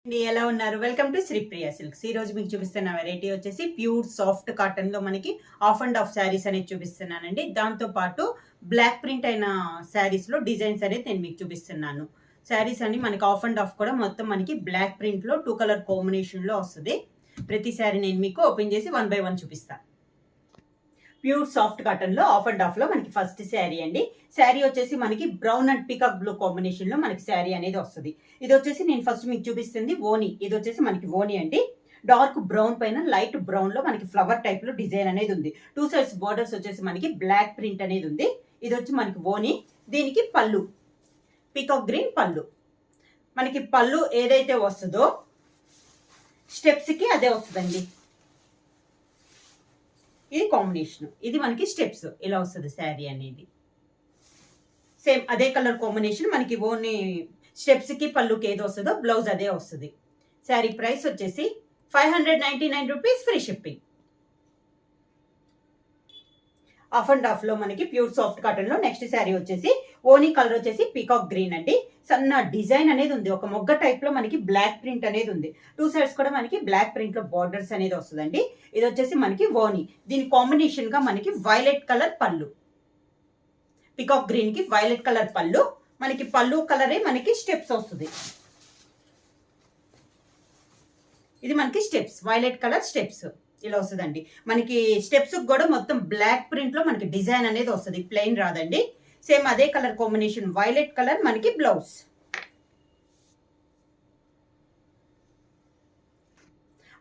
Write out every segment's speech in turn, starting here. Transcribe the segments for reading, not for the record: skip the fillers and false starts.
ఎలా ఉన్నారు? Welcome to Sripriya silks. ఈ రోజు మీకు చూపిస్తున్న వెరైటీ వచ్చేసి ప్యూర్ సాఫ్ట్ కాటన్ లో మనకి ఆఫ్ అండ్ ఆఫ్ శారీస్ అనేది చూపిస్తున్నానండి. దాంతో పాటు బ్లాక్ ప్రింట్ అయిన శారీస్ లో డిజైన్స్ అనేది నేను మీకు చూపిస్తున్నాను. శారీస్ అని మనకి ఆఫ్ అండ్ ఆఫ్ కూడా మొత్తం మనకి బ్లాక్ ప్రింట్ లో 2 కలర్ కాంబినేషన్ లో వస్తుంది. ప్రతి శారీ నేను మీకు ఓపెన్ చేసి 1 by 1 చూపిస్తాను. ప్యూర్ సాఫ్ట్ కాటన్ లో ఆఫ్ అండ్ ఆఫ్ లో మనకి ఫస్ట్ శారీ అండి. శారీ వచ్చేసి మనకి brown and peacock blue combination లో మనకి శారీ అనేది వస్తుంది. ఇది వచ్చేసి నేను ఫస్ట్ మీకు చూపిస్తుంది ఓనీ. ఇది వచ్చేసి మనకి ఓనీ అండి. డార్క్ బ్రౌన్ పైన లైట్ బ్రౌన్ లో మనకి ఫ్లవర్ టైప్ లో డిజైన్ అనేది ఉంది. 2 సైడ్స్ బోర్డర్స్ వచ్చేసి మనకి బ్లాక్ ప్రింట్ అనేది ఉంది. ఇది వచ్చి మనకి ఓనీ. దీనికి పళ్ళు పికాక్ గ్రీన్ పళ్ళు. మనకి పళ్ళు ఏదైతే వస్తుందో స్టెప్స్ కి అదే వస్తుందండి. ఇది కాంబినేషన్. ఇది మనకి స్టెప్స్ ఇలా వస్తుంది శారీ అనేది. సేమ్ అదే కలర్ కాంబినేషన్ మనకి ఓన్లీ స్టెప్స్ కి పళ్ళుకి ఏది వస్తుందో బ్లౌజ్ అదే వస్తుంది. శారీ ప్రైస్ వచ్చేసి 599 rupees, free shipping. Of and of లో మనకి ప్యూర్ సాఫ్ట్ కాటన్ లో నెక్స్ట్ శారీ వచ్చేసి ఓనీ కలర్ వచ్చేసి పీకాక్ గ్రీన్ అండి. సన్న డిజైన్ అనేది ఉంది. ఒక మొగ్గ టైప్ లో మనకి బ్లాక్ ప్రింట్ అనేది ఉంది. 2 సైడ్స్ కూడా మనకి బ్లాక్ ప్రింట్ లో బార్డర్స్ అనేది వస్తుందండి. ఇది వచ్చేసి మనకి ఓనీ. దీని కాంబినేషన్ గా మనకి వైలెట్ కలర్ పళ్ళు. పీకాక్ గ్రీన్ కి వైలెట్ కలర్ పళ్ళు. మనకి పళ్ళు కలరే మనకి స్టెప్స్ వస్తుంది. ఇది మనకి స్టెప్స్, వైలెట్ కలర్ స్టెప్స్ ఇలా వస్తుందండి. మనకి స్టెప్స్ కూడా మొత్తం బ్లాక్ ప్రింట్ లో మనకి డిజైన్ అనేది వస్తుంది, ప్లెయిన్ రాదండి. సేమ్ అదే కలర్ కాంబినేషన్ వైలెట్ కలర్ మనకి బ్లౌజ్.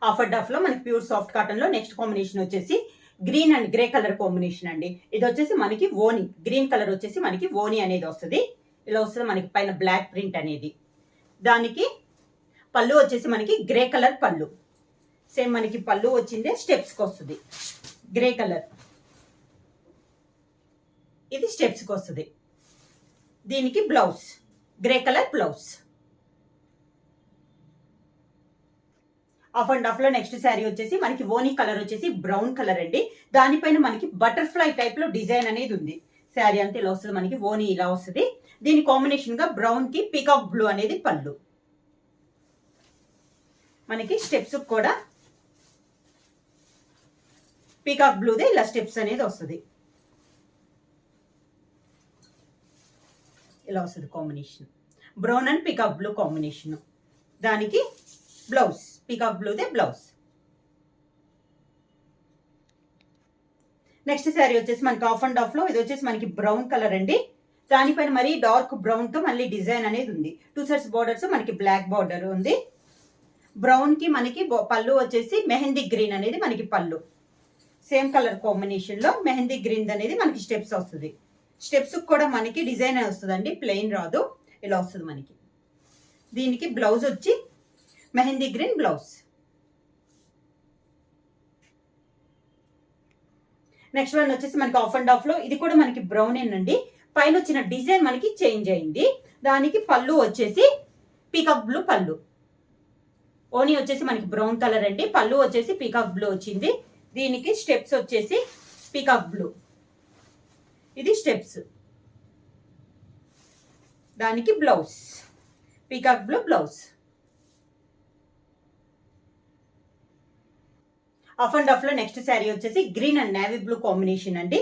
ఆఫ్ అండ్ ఆఫ్ లో మనకి ప్యూర్ సాఫ్ట్ కాటన్ లో నెక్స్ట్ కాంబినేషన్ వచ్చేసి green and grey colour combination అండి. ఇది వచ్చేసి మనకి ఓనీ. గ్రీన్ కలర్ వచ్చేసి మనకి ఓనీ అనేది వస్తుంది. ఇలా వస్తుంది మనకి పైన బ్లాక్ ప్రింట్ అనేది. దానికి పళ్ళు వచ్చేసి మనకి గ్రే కలర్ పళ్ళు. సేమ్ మనకి పళ్ళు వచ్చిందే స్టెప్స్కి వస్తుంది గ్రే కలర్. ఇది స్టెప్స్కి వస్తుంది. దీనికి blouse grey colour blouse. Of and of లో నెక్స్ట్ శారీ వచ్చేసి మనకి ఓనీ కలర్ వచ్చేసి బ్రౌన్ కలర్ అండి. దానిపైన మనకి బటర్ఫ్లై టైప్ లో డిజైన్ అనేది ఉంది. శారీ అంతా ఇలా వస్తుంది మనకి ఓనీ ఇలా వస్తుంది. దీని కాంబినేషన్ గా బ్రౌన్ కి పీకాక్ బ్లూ అనేది పళ్ళు. మనకి స్టెప్స్ కూడా పీకాక్ బ్లూదే ఇలా స్టెప్స్ అనేది వస్తుంది. ఇలా వస్తుంది combination. Brown and peacock blue combination. దానికి బ్లౌజ్ పీకాక్ బ్లూదే బ్లౌజ్. నెక్స్ట్ శారీ వచ్చేసి మనకి ఆఫ్ అండ్ ఆఫ్ లో ఇది వచ్చేసి మనకి బ్రౌన్ కలర్ అండి. దానిపైన మరీ డార్క్ బ్రౌన్ తో మళ్ళీ డిజైన్ అనేది ఉంది. 2 సైడ్స్ బార్డర్స్ మనకి బ్లాక్ బార్డర్ ఉంది. బ్రౌన్ కి మనకి పళ్ళు వచ్చేసి మెహందీ గ్రీన్ అనేది మనకి పళ్ళు. సేమ్ కలర్ కాంబినేషన్ లో మెహందీ గ్రీన్ అనేది మనకి స్టెప్స్ వస్తుంది. స్టెప్స్ కూడా మనకి డిజైన్ వస్తుందండి, ప్లెయిన్ రాదు. ఇలా వస్తుంది మనకి. దీనికి బ్లౌజ్ వచ్చి mehndi green blouse. Next one వచ్చేసి మనకి ఆఫ్ అండ్ ఆఫ్ లో ఇది కూడా మనకి బ్రౌన్ అండి. పైన వచ్చిన డిజైన్ మనకి చేంజ్ అయింది. దానికి పళ్ళు వచ్చేసి పీకాక్ బ్లూ పళ్ళు. ఓనీ వచ్చేసి మనకి బ్రౌన్ కలర్ అండి. పళ్ళు వచ్చేసి పీకాక్ బ్లూ వచ్చింది. దీనికి స్టెప్స్ వచ్చేసి పీకాక్ బ్లూ. ఇది స్టెప్స్. దానికి blouse peacock blue blouse. Of and of లో నెక్స్ట్ శారీ వచ్చేసి green and navy blue combination అండి.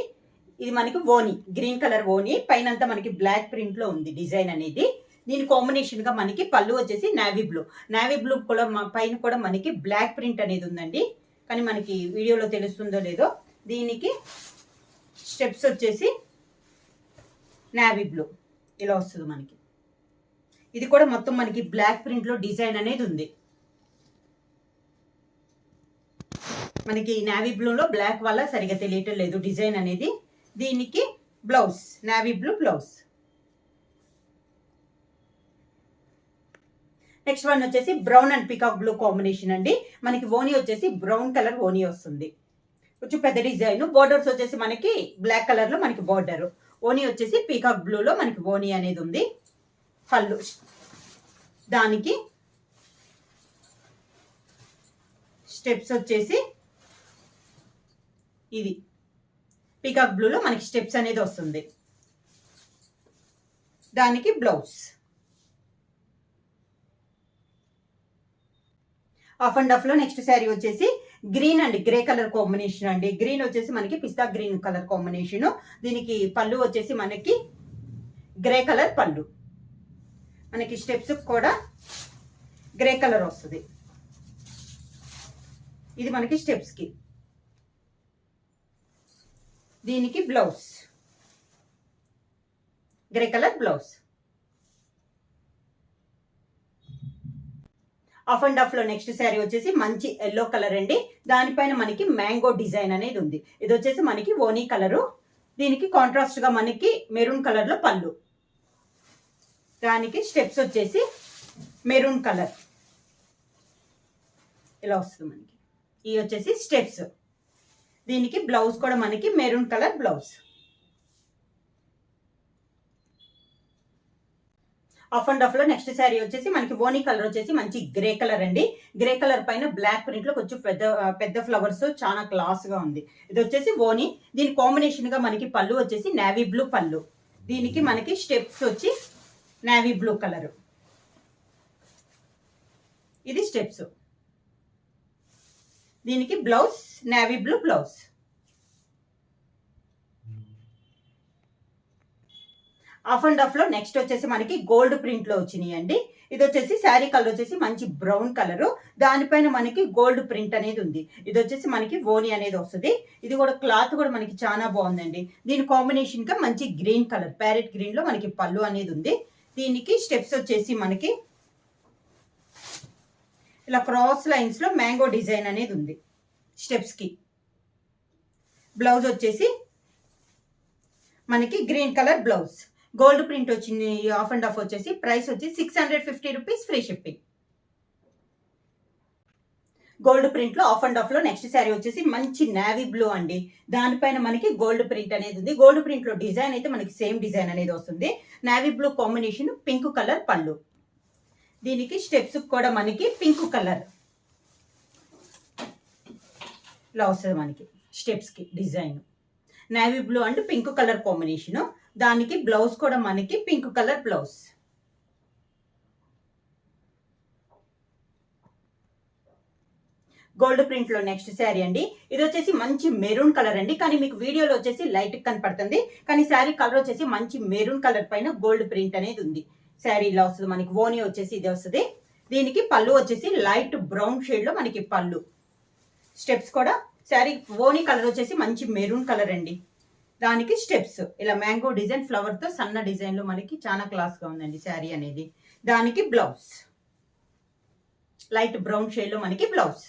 ఇది మనకి ఓనీ, గ్రీన్ కలర్ ఓనీ. పైన అంతా మనకి బ్లాక్ ప్రింట్ లో ఉంది డిజైన్ అనేది. దీని కాంబినేషన్ గా మనకి పళ్ళు వచ్చేసి నేవీ బ్లూ. నేవీ బ్లూ కూడా పైన కూడా మనకి బ్లాక్ ప్రింట్ అనేది ఉందండి, కానీ మనకి వీడియోలో తెలుస్తుందో లేదో. దీనికి స్టెప్స్ వచ్చేసి నేవీ బ్లూ ఇలా వస్తుంది మనకి. ఇది కూడా మొత్తం మనకి బ్లాక్ ప్రింట్ లో డిజైన్ అనేది ఉంది. మనకి నేవీ బ్లూలో బ్లాక్ వల్ల సరిగా తెలియటం లేదు డిజైన్ అనేది. దీనికి blouse navy blue blouse. Next one వచ్చేసి brown and peacock blue combination అండి. మనకి ఓనీ వచ్చేసి బ్రౌన్ కలర్ ఓనీ వస్తుంది. కొంచెం పెద్ద డిజైన్. బోర్డర్స్ వచ్చేసి మనకి బ్లాక్ కలర్ లో మనకి బోర్డర్. ఓనీ వచ్చేసి పీకాక్ బ్లూలో మనకి ఓనీ అనేది ఉంది. పళ్ళు. దానికి స్టెప్స్ వచ్చేసి ఇది పీకాక్ బ్లూలో మనకి స్టెప్స్ అనేది వస్తుంది. దానికి బ్లౌజ్. ఆఫ్ అండ్ ఆఫ్ లో నెక్స్ట్ శారీ వచ్చేసి గ్రీన్ అండి, గ్రే కలర్ కాంబినేషన్ అండి. గ్రీన్ వచ్చేసి మనకి పిస్తా గ్రీన్ కలర్ కాంబినేషన్. దీనికి పళ్ళు వచ్చేసి మనకి గ్రే కలర్ పళ్ళు. మనకి స్టెప్స్ కూడా గ్రే కలర్ వస్తుంది. ఇది మనకి స్టెప్స్ కి. దీనికి blouse grey colour blouse. Of and of లో నెక్స్ట్ శారీ వచ్చేసి మంచి ఎల్లో కలర్ అండి. దానిపైన మనకి మ్యాంగో డిజైన్ అనేది ఉంది. ఇది వచ్చేసి మనకి ఓనీ కలరు. దీనికి కాంట్రాస్ట్ గా మనకి మెరూన్ కలర్ లో పళ్ళు. దానికి స్టెప్స్ వచ్చేసి మెరూన్ కలర్ ఇలా వస్తుంది మనకి. ఇవి వచ్చేసి స్టెప్స్. దీనికి బ్లౌజ్ కూడా మనకి maroon colour blouse. Of and of లో నెక్స్ట్ శారీ వచ్చేసి మనకి ఓనీ కలర్ వచ్చేసి మంచి గ్రే కలర్ అండి. గ్రే కలర్ పైన బ్లాక్ ప్రింట్ లో కొంచెం పెద్ద ఫ్లవర్స్ చాలా క్లాస్ గా ఉంది. ఇది వచ్చేసి ఓనీ. దీని కాంబినేషన్ గా మనకి పళ్ళు వచ్చేసి నేవీ బ్లూ పళ్ళు. దీనికి మనకి స్టెప్స్ వచ్చి నేవీ బ్లూ కలర్. ఇది స్టెప్స్. దీనికి blouse navy blue blouse. Of and of లో నెక్స్ట్ వచ్చేసి మనకి గోల్డ్ ప్రింట్ లో వచ్చినాయి అండి. ఇది వచ్చేసి శారీ కలర్ వచ్చేసి మంచి బ్రౌన్ కలర్. దానిపైన మనకి గోల్డ్ ప్రింట్ అనేది ఉంది. ఇది వచ్చేసి మనకి ఓనీ అనేది వస్తుంది. ఇది కూడా క్లాత్ కూడా మనకి చాలా బాగుందండి. దీని కాంబినేషన్ గా మంచి గ్రీన్ కలర్ ప్యారెట్ గ్రీన్ లో మనకి పళ్ళు అనేది ఉంది. దీనికి స్టెప్స్ వచ్చేసి మనకి ఇలా క్రాస్ లైన్స్ లో మ్యాంగో డిజైన్ అనేది ఉంది స్టెప్స్ కి. బ్లౌజ్ వచ్చేసి మనకి green colour blouse. Gold print వచ్చింది. ఆఫ్ అండ్ ఆఫ్ వచ్చేసి ప్రైస్ వచ్చి 650 rupees free shipping. Gold print లో ఆఫ్ అండ్ ఆఫ్ లో నెక్స్ట్ శారీ వచ్చేసి మంచి నేవీ బ్లూ అండి. దానిపైన మనకి గోల్డ్ ప్రింట్ అనేది ఉంది. గోల్డ్ ప్రింట్ లో డిజైన్ అయితే మనకి సేమ్ డిజైన్ అనేది వస్తుంది. Navy blue combination pink colour పళ్ళు. దీనికి స్టెప్స్ కూడా మనకి పింక్ కలర్ ఇలా వస్తుంది మనకి స్టెప్స్ కి design. Navy blue and pink colour combination. దానికి బ్లౌజ్ కూడా మనకి pink colour blouse. Gold print లో నెక్స్ట్ శారీ అండి. ఇది వచ్చేసి మంచి మెరూన్ కలర్ అండి. కానీ మీకు వీడియోలో వచ్చేసి లైట్ కనపడుతుంది. కానీ శారీ కలర్ వచ్చేసి మంచి మెరూన్ కలర్ పైన గోల్డ్ ప్రింట్ అనేది ఉంది. శారీ ఇలా వస్తుంది మనకి. ఓనీ వచ్చేసి ఇది వస్తుంది. దీనికి పళ్ళు వచ్చేసి లైట్ బ్రౌన్ షేడ్ లో మనకి పళ్ళు. స్టెప్స్ కూడా శారీ ఓనీ కలర్ వచ్చేసి మంచి మెరూన్ కలర్ అండి. దానికి స్టెప్స్ ఇలా మ్యాంగో డిజైన్ ఫ్లవర్ తో సన్న డిజైన్ లో మనకి చాలా క్లాస్ గా ఉందండి శారీ అనేది. దానికి బ్లౌజ్ లైట్ బ్రౌన్ షేడ్ లో మనకి blouse.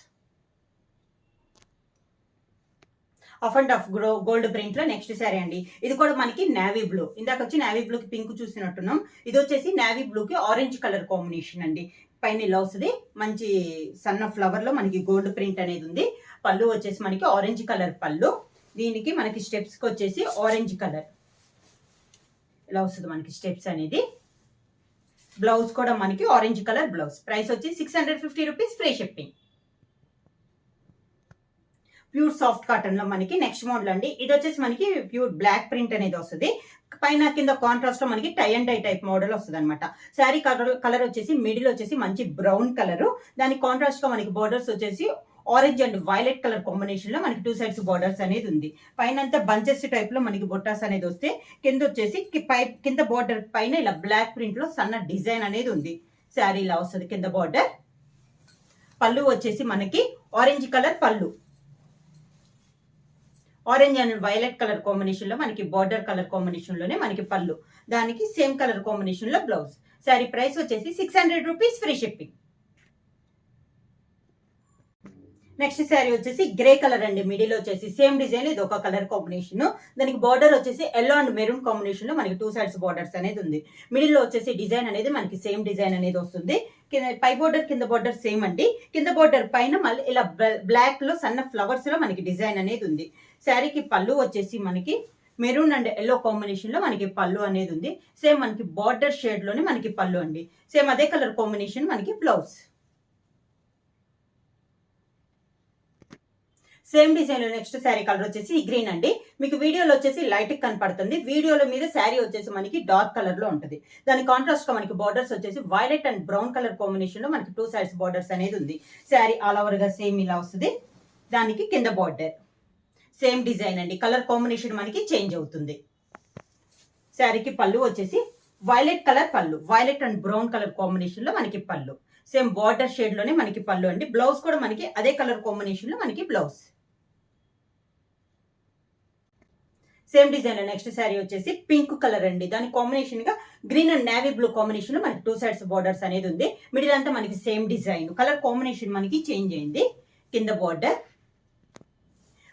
Of and of gold print లో నెక్స్ట్ శారీ అండి. ఇది కూడా మనకి నేవీ బ్లూ. ఇందాక వచ్చి నేవీ బ్లూ కి పింక్ చూసినట్టున్నాం. ఇది వచ్చేసి నేవీ బ్లూ కి ఆరెంజ్ కలర్ కాంబినేషన్ అండి. పైన ఇలా వస్తుంది మంచి సన్న ఫ్లవర్ లో మనకి గోల్డ్ ప్రింట్ అనేది ఉంది. పళ్ళు వచ్చేసి మనకి ఆరెంజ్ కలర్ పళ్ళు. దీనికి మనకి స్టెప్స్ కి వచ్చేసి ఆరెంజ్ కలర్ ఇలా వస్తుంది మనకి స్టెప్స్ అనేది. బ్లౌజ్ కూడా మనకి ఆరెంజ్ కలర్ బ్లౌజ్. ప్రైస్ వచ్చి 650 rupees free shipping. Pure soft cotton లో మనకి నెక్స్ట్ మోడల్ అండి. ఇది వచ్చేసి మనకి ప్యూర్ బ్లాక్ ప్రింట్ అనేది వస్తుంది. పైన కింద కాంట్రాస్ట్ లో మనకి tie and dye type model వస్తుంది అనమాట. శారీ కలర్ వచ్చేసి మిడిల్ వచ్చేసి మంచి బ్రౌన్ కలర్. దానికి కాంట్రాస్ట్ గా మనకి బోర్డర్స్ వచ్చేసి orange and violet colour combination లో మనకి 2 సైడ్స్ బోర్డర్స్ అనేది ఉంది. పైన అంతా బంచెస్ టైప్ లో మనకి బొట్టాస్ అనేది వస్తే కింద వచ్చేసి కింద బోర్డర్ పైన ఇలా బ్లాక్ ప్రింట్ లో సన్న డిజైన్ అనేది ఉంది. శారీ ఇలా వస్తుంది కింద బోర్డర్. పళ్ళు వచ్చేసి మనకి ఆరెంజ్ కలర్ పళ్ళు. Orange and violet colour combination లో మనకి బార్డర్ కలర్ కాంబినేషన్ లోనే మనకి పళ్ళు. దానికి సేమ్ కలర్ కాంబినేషన్ లో బ్లౌజ్. శారీ ప్రైస్ వచ్చేసి 600 rupees free shipping. Next sari వచ్చేసి గ్రే కలర్ అండి. మిడిల్ వచ్చేసి సేమ్ డిజైన్ ఇది ఒక కలర్ కాంబినేషన్. దానికి బార్డర్ వచ్చేసి ఎల్లో అండ్ మెరూన్ కాంబినేషన్ లో మనకి 2 సైడ్స్ బార్డర్స్ అనేది ఉంది. మిడిల్ లో వచ్చేసి డిజైన్ అనేది మనకి సేమ్ డిజైన్ అనేది వస్తుంది. పై బోర్డర్ కింద బోర్డర్ సేమ్ అండి. కింద బోర్డర్ పైన మళ్ళీ ఇలా బ్లాక్ లో సన్న ఫ్లవర్స్ లో మనకి డిజైన్ అనేది ఉంది. శారీకి పళ్ళు వచ్చేసి మనకి మెరూన్ అండ్ ఎల్లో కాంబినేషన్ లో మనకి పళ్ళు అనేది ఉంది. సేమ్ మనకి బార్డర్ షేడ్ లోనే మనకి పళ్ళు అండి. సేమ్ అదే కలర్ కాంబినేషన్ మనకి బ్లౌజ్. సేమ్ డిజైన్ లో నెక్స్ట్ శారీ కలర్ వచ్చేసి గ్రీన్ అండి. మీకు వీడియోలో వచ్చేసి లైట్ కనపడుతుంది, వీడియోలో మీద శారీ వచ్చేసి మనకి డార్క్ కలర్ లో ఉంటుంది. దాని కాంట్రాస్ట్ గా మనకి బార్డర్స్ వచ్చేసి violet and brown colour combination లో మనకి 2 సైడ్స్ బార్డర్స్ అనేది ఉంది. శారీ ఆల్ ఓవర్ గా సేమ్ ఇలా వస్తుంది. దానికి కింద బార్డర్ సేమ్ డిజైన్ అండి, కలర్ కాంబినేషన్ మనకి చేంజ్ అవుతుంది. శారీకి పళ్ళు వచ్చేసి వైలెట్ కలర్ పళ్ళు, violet and brown colour combination లో మనకి పళ్ళు. సేమ్ బార్డర్ షేడ్ లోనే మనకి పళ్ళు అండి. బ్లౌజ్ కూడా మనకి అదే కలర్ కాంబినేషన్ లో మనకి blouse. Same design next sari వచ్చేసి పింక్ కలర్ అండి. దాని కాంబినేషన్ గా green and navy blue combination లో మనకి 2 సైడ్స్ బార్డర్స్ అనేది ఉంది. మిడిల్ అంతా మనకి సేమ్ డిజైన్, కలర్ కాంబినేషన్ మనకి చేంజ్ అయింది. కింద బార్డర్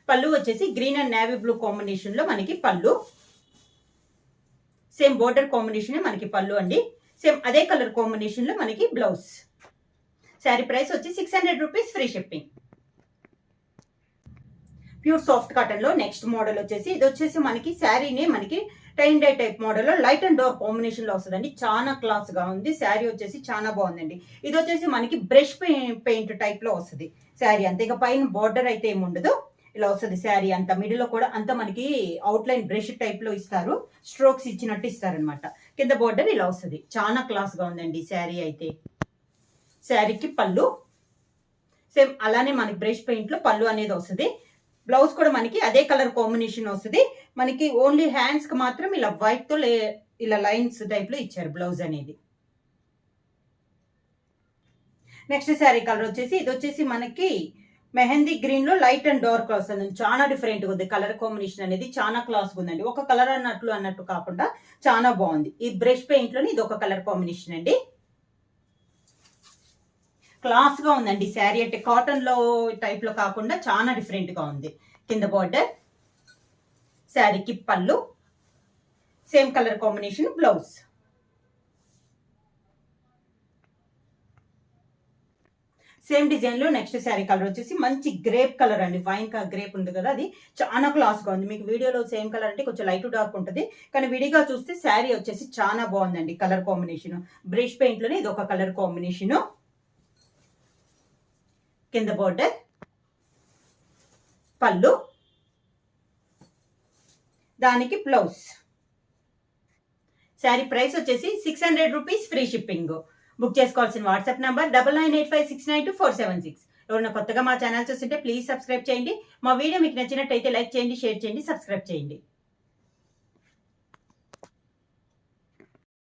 పళ్ళు వచ్చేసి green and navy blue combination లో మనకి పళ్ళు. సేమ్ బార్డర్ కాంబినేషన్ మనకి పళ్ళు అండి. సేమ్ అదే కలర్ కాంబినేషన్ లో మనకి బ్లౌజ్. శారీ ప్రైస్ వచ్చి 600 rupees, free shipping. Pure soft cotton లో నెక్స్ట్ మోడల్ వచ్చేసి ఇది వచ్చేసి మనకి శారీనే మనకి టైన్ డై టైప్ మోడల్ లో లైట్ అండ్ డార్క్ కాంబినేషన్ లో వస్తుందండి. చాలా క్లాస్ గా ఉంది. శారీ వచ్చేసి చాలా బాగుందండి. ఇది వచ్చేసి మనకి బ్రష్ పెయింట్ టైప్ లో వస్తుంది శారీ. అంతే, ఇక పైన బార్డర్ అయితే ఏమి ఉండదు, ఇలా వస్తుంది శారీ అంతా. మిడిల్ లో కూడా అంతా మనకి అవుట్ లైన్ బ్రష్ టైప్ లో ఇస్తారు, స్ట్రోక్స్ ఇచ్చినట్టు ఇస్తారనమాట. కింద బార్డర్ ఇలా వస్తుంది. చాలా క్లాస్ గా ఉందండి శారీ అయితే. శారీకి పళ్ళు సేమ్ అలానే మనకి బ్రష్ పెయింట్ లో పళ్ళు అనేది వస్తుంది. బ్లౌజ్ కూడా మనకి అదే కలర్ కాంబినేషన్ వస్తుంది. మనకి ఓన్లీ హ్యాండ్స్ కి మాత్రం ఇలా వైట్ తో ఇలా లైన్స్ టైప్ లో ఇచ్చారు బ్లౌజ్ అనేది. నెక్స్ట్ శారీ కలర్ వచ్చేసి ఇది వచ్చేసి మనకి మెహందీ గ్రీన్ లో లైట్ అండ్ డార్క్ వస్తుంది. చాలా డిఫరెంట్ గా ఉంది కలర్ కాంబినేషన్ అనేది. చాలా క్లాస్ ఉందండి. ఒక కలర్ అన్నట్టు కాకుండా చాలా బాగుంది. ఈ బ్రష్ పెయింట్ లోని ఇది ఒక కలర్ కాంబినేషన్ అండి. క్లాస్ గా ఉందండి శారీ. అంటే కాటన్ లో టైప్ లో కాకుండా చాలా డిఫరెంట్ గా ఉంది. కింద బార్డర్, శారీకి పళ్ళు, same colour combination blouse. Same design లో నెక్స్ట్ శారీ కలర్ వచ్చేసి మంచి గ్రేప్ కలర్ అండి. వైన్ గ్రేప్ ఉంది కదా, అది చాలా క్లాస్ గా ఉంది. మీకు వీడియోలో సేమ్ కలర్ అంటే కొంచెం లైట్ డార్క్ ఉంటుంది, కానీ విడిగా చూస్తే శారీ వచ్చేసి చాలా బాగుందండి. కలర్ కాంబినేషన్ బ్రష్ పెయింట్ లోనే ఇది ఒక కలర్ కాంబినేషన్. కింద బార్డర్, పళ్ళు, దానికి బ్లౌజ్. శారీ ప్రైస్ వచ్చేసి 600 రూపీస్, ఫ్రీ షిప్పింగ్. బుక్ చేసుకోవాల్సిన వాట్సాప్ నంబర్ 9985692476. ఎవరైనా కొత్తగా మా ఛానల్ చూస్తుంటే ప్లీజ్ సబ్స్క్రైబ్ చేయండి. మా వీడియో మీకు నచ్చినట్టయితే లైక్ చేయండి, షేర్ చేయండి, సబ్స్క్రైబ్ చేయండి.